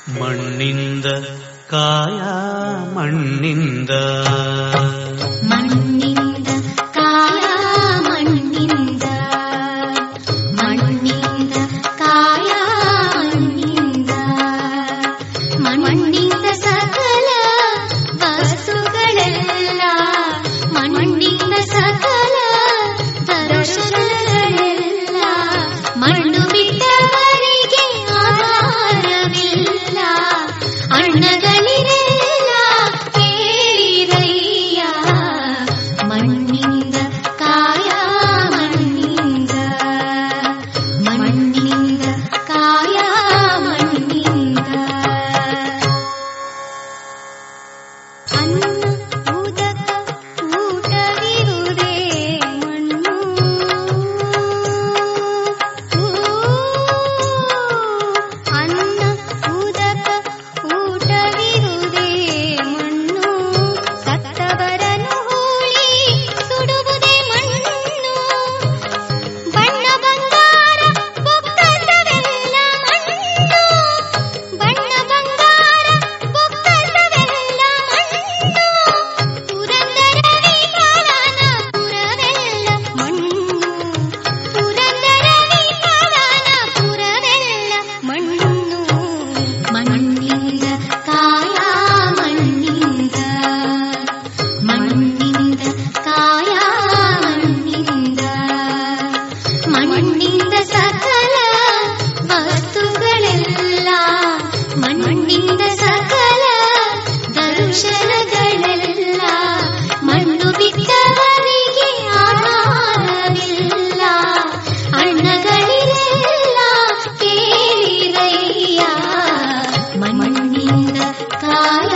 ಮಣ್ಣಿಂದ ಕಾಯ ಮಣ್ಣಿಂದ ಮಣ್ಣಿಂದ ಕಾಯ ಮಣ್ಣಿಂದ ಮಣ್ಣಿಂದ ಕಾಯ ಮಣ್ಣಿಂದ ಮಣ್ಣಿಂದ ಸಕಲ ವಸ್ತುಗಳೆಲ್ಲ ಮಣ್ಣಿಂದ ಸಕಲ ದರ್ಶನಗಳೆಲ್ಲ ಮಣ್ಣು ಬಿಟ್ಟವರಿಗೆ ಆಧಾರವಿಲ್ಲ ಅಣ್ಣಗಳಿರೆಲ್ಲ ಕೇಳಿರಯ್ಯ ಮಣ್ಣಿಂದ ಕಾಯ ಮಣ್ಣಿಂದ ಮಣ್ಣಿಂದ ಕಾಯ ಮಣ್ಣಿಂದ ಅನ್ನ ಉದಕ ಊಟವಿರುವುದೇ ಮಣ್ಣು ಅನ್ನ ಉದಕ ಊಟವಿರುವುದೇ ಮಣ್ಣು ಸತ್ತವರನು ಹೂಳಿ ಸುಡುವುದೇ ಮಣ್ಣು ಬಣ್ಣ ಬಂಗಾರ ಬೊಕ್ಕಸವೆಲ್ಲ ಮಣ್ಣು ಬಣ್ಣ ಬಂಗಾರ ಬೊಕ್ಕಸವೆಲ್ಲ ಮಣ್ಣು ಪುರಂದರ ವಿಠಲನ ಪುರವೆಲ್ಲ ಮಣ್ಣು ಪುರಂದರ ವಿಠಲನ ಪುರವೆಲ್ಲ ಮಣ್ಣು ಮಣ್ಣಿಂದ ಕಾಯ ಮಣ್ಣಿಂದ ಮಣ್ಣಿಂದ ಕಾಯ ಮಣ್ಣಿಂದ ಮಣ್ಣಿಂದ ಸಕಲ ವಸ್ತುಗಳೆಲ್ಲ ಮಣ್ಣಿಂದ ಸಕಲ ದರ್ಶನಗಳೆಲ್ಲ ಮಣ್ಣು ಬಿಟ್ಟವರಿಗೆ ಆಧಾರವಿಲ್ಲ ಅಣ್ಣಗಳಿರೆಲ್ಲ ಕೇಳಿರಯ್ಯ ಮಣ್ಣಿಂದ ಕಾಯ